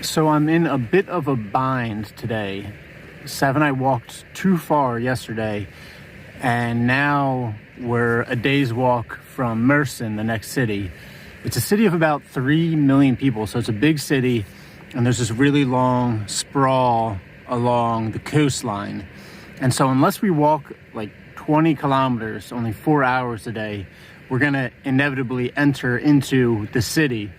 So I'm in a bit of a bind today. Sav and I walked too far yesterday, and now we're a day's walk from Mersin, the next city. It's a city of about 3 million people, so it's a big city, and there's this really long sprawl along the coastline. And so unless we walk like 20 kilometers, only 4 hours a day, we're gonna inevitably enter into the city.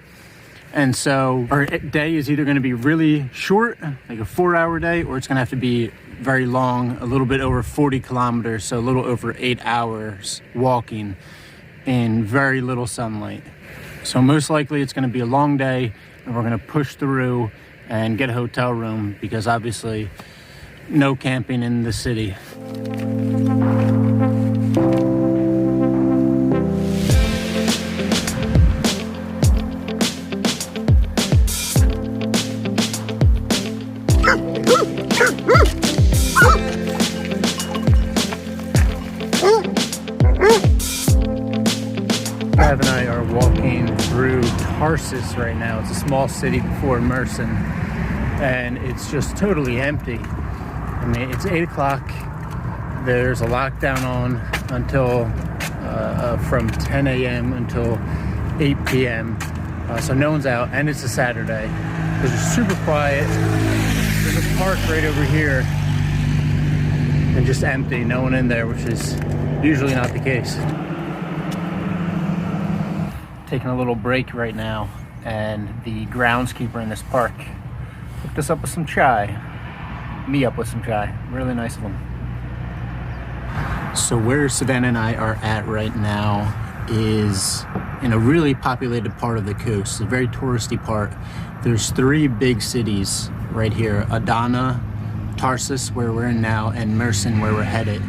And so our day is either gonna be really short, like a 4-hour day, or it's gonna have to be very long, a little bit over 40 kilometers, so a little over 8 hours walking in very little sunlight. So most likely it's gonna be a long day, and we're gonna push through and get a hotel room, because obviously no camping in the city. Sav and I are walking through Tarsus right now. It's a small city before Mersin, and it's just totally empty. I mean, it's 8 o'clock. There's a lockdown on until from 10 a.m. until 8 p.m. So no one's out, and it's a Saturday. It's just super quiet. There's a park right over here, and just empty. No one in there, which is usually not the case. Taking a little break right now, and the groundskeeper in this park hooked us up with some chai. Me up with some chai. Really nice of them. So where Savannah and I are at right now is in a really populated part of the coast, a very touristy part. There's 3 big cities right here: Adana, Tarsus, where we're in now, and Mersin, where we're headed.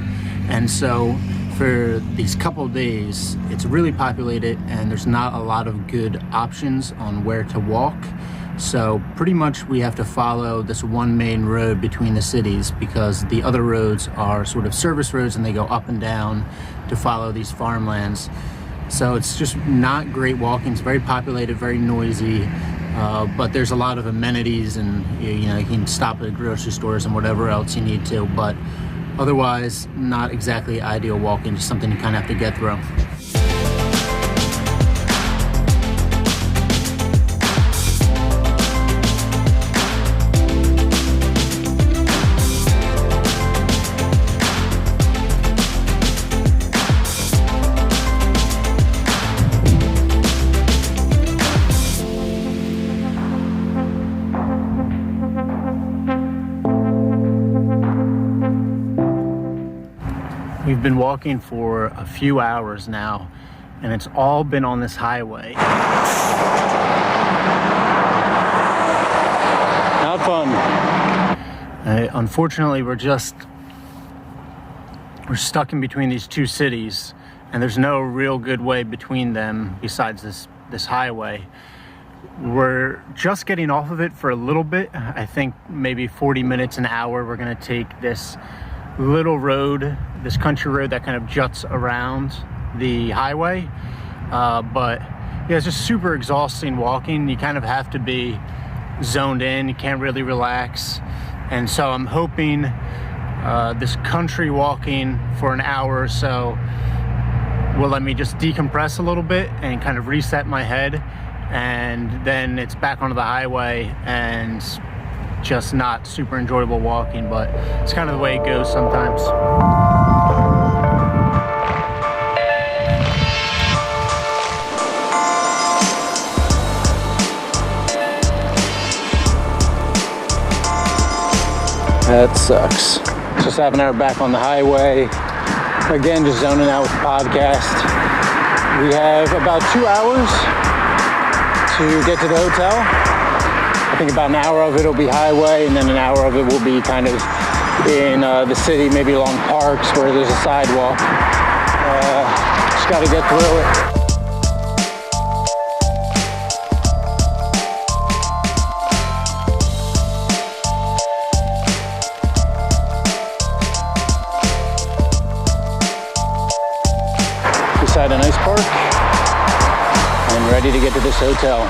And so for these couple of days, it's really populated, and there's not a lot of good options on where to walk. So pretty much we have to follow this one main road between the cities, because the other roads are sort of service roads, and they go up and down to follow these farmlands. So it's just not great walking. It's very populated, very noisy, but there's a lot of amenities, and you know, you can stop at grocery stores and whatever else you need to, but otherwise not exactly ideal walking, just something you kind of have to get through. We've been walking for a few hours now, and it's all been on this highway. Not fun. Unfortunately, we're stuck in between these 2 cities, and there's no real good way between them besides this highway. We're just getting off of it for a little bit. I think maybe 40 minutes, an hour. We're gonna take this little road, this country road that kind of juts around the highway, but yeah, it's just super exhausting walking. You kind of have to be zoned in, you can't really relax. And so I'm hoping this country walking for an hour or so will let me just decompress a little bit and kind of reset my head, and then it's back onto the highway, and just not super enjoyable walking, but it's kind of the way it goes sometimes. That sucks. So Sav and I are back on the highway. Again, just zoning out with the podcast. We have about 2 hours to get to the hotel. I think about an hour of it will be highway, and then an hour of it will be kind of in the city, maybe along parks where there's a sidewalk. Just got to get through it. Beside a nice park, and ready to get to this hotel.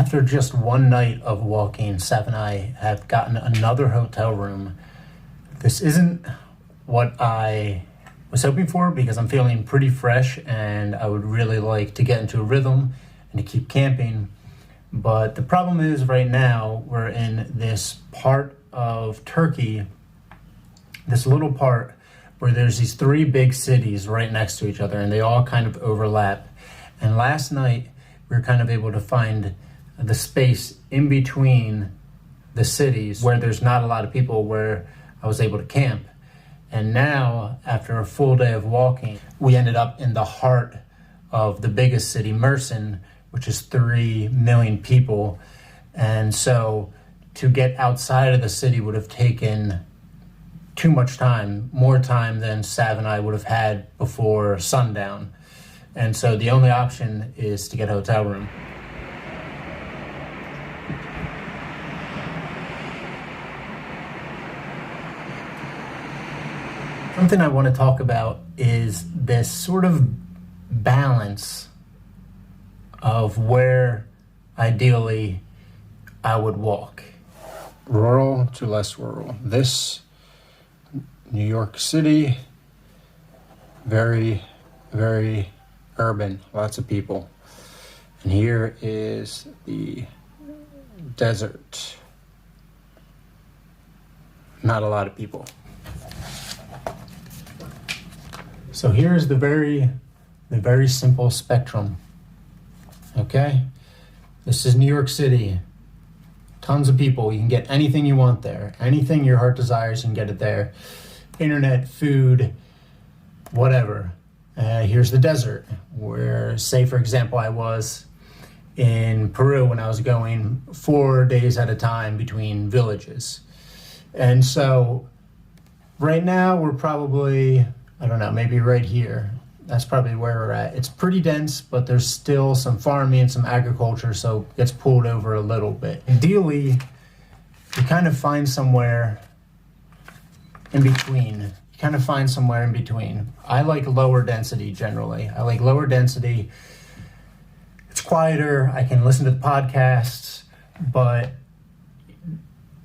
After just one night of walking, Sav and I have gotten another hotel room. This isn't what I was hoping for because I'm feeling pretty fresh and I would really like to get into a rhythm and to keep camping. But the problem is right now we're in this part of Turkey, this little part where there's these three big cities right next to each other and they all kind of overlap. And last night we were kind of able to find the space in between the cities where there's not a lot of people, where I was able to camp. And now, after a full day of walking, we ended up in the heart of the biggest city, Mersin, which is 3 million people. And so to get outside of the city would have taken too much time, more time than Sav and I would have had before sundown. And so the only option is to get a hotel room. Something I want to talk about is this sort of balance of where ideally I would walk. Rural to less rural. This New York City, very, very urban, lots of people. And here is the desert. Not a lot of people. So here's the very simple spectrum. Okay? This is New York City. Tons of people. You can get anything you want there. Anything your heart desires, you can get it there. Internet, food, whatever. Here's the desert, where, say for example, I was in Peru when I was going 4 days at a time between villages. And so right now we're probably, I don't know, maybe right here. That's probably where we're at. It's pretty dense, but there's still some farming and some agriculture, so it gets pulled over a little bit. Ideally, you kind of find somewhere in between. You kind of find somewhere in between. I like lower density generally. I like lower density. It's quieter. I can listen to the podcasts, but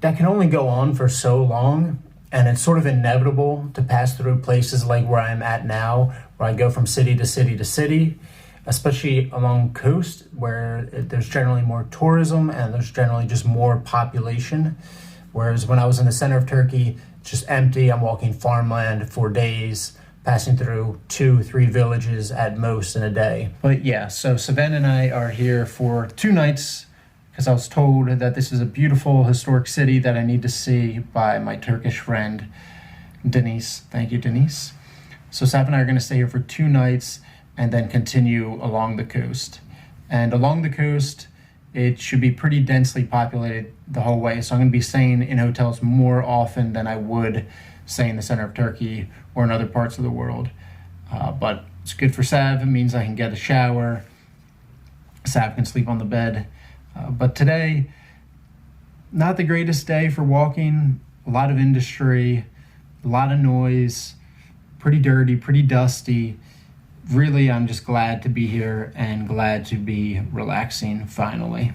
that can only go on for so long. And it's sort of inevitable to pass through places like where I'm at now, where I go from city to city to city, especially along coast where there's generally more tourism and there's generally just more population. Whereas when I was in the center of Turkey, it's just empty. I'm walking farmland for days, passing through 2-3 villages at most in a day. But yeah, so Savannah and I are here for 2 nights because I was told that this is a beautiful historic city that I need to see by my Turkish friend, Denise. Thank you, Denise. So Sav and I are going to stay here for 2 nights and then continue along the coast. And along the coast, it should be pretty densely populated the whole way. So I'm going to be staying in hotels more often than I would stay in the center of Turkey or in other parts of the world. But it's good for Sav. It means I can get a shower. Sav can sleep on the bed. But today, not the greatest day for walking. A lot of industry, a lot of noise, pretty dirty, pretty dusty. Really, I'm just glad to be here and glad to be relaxing finally.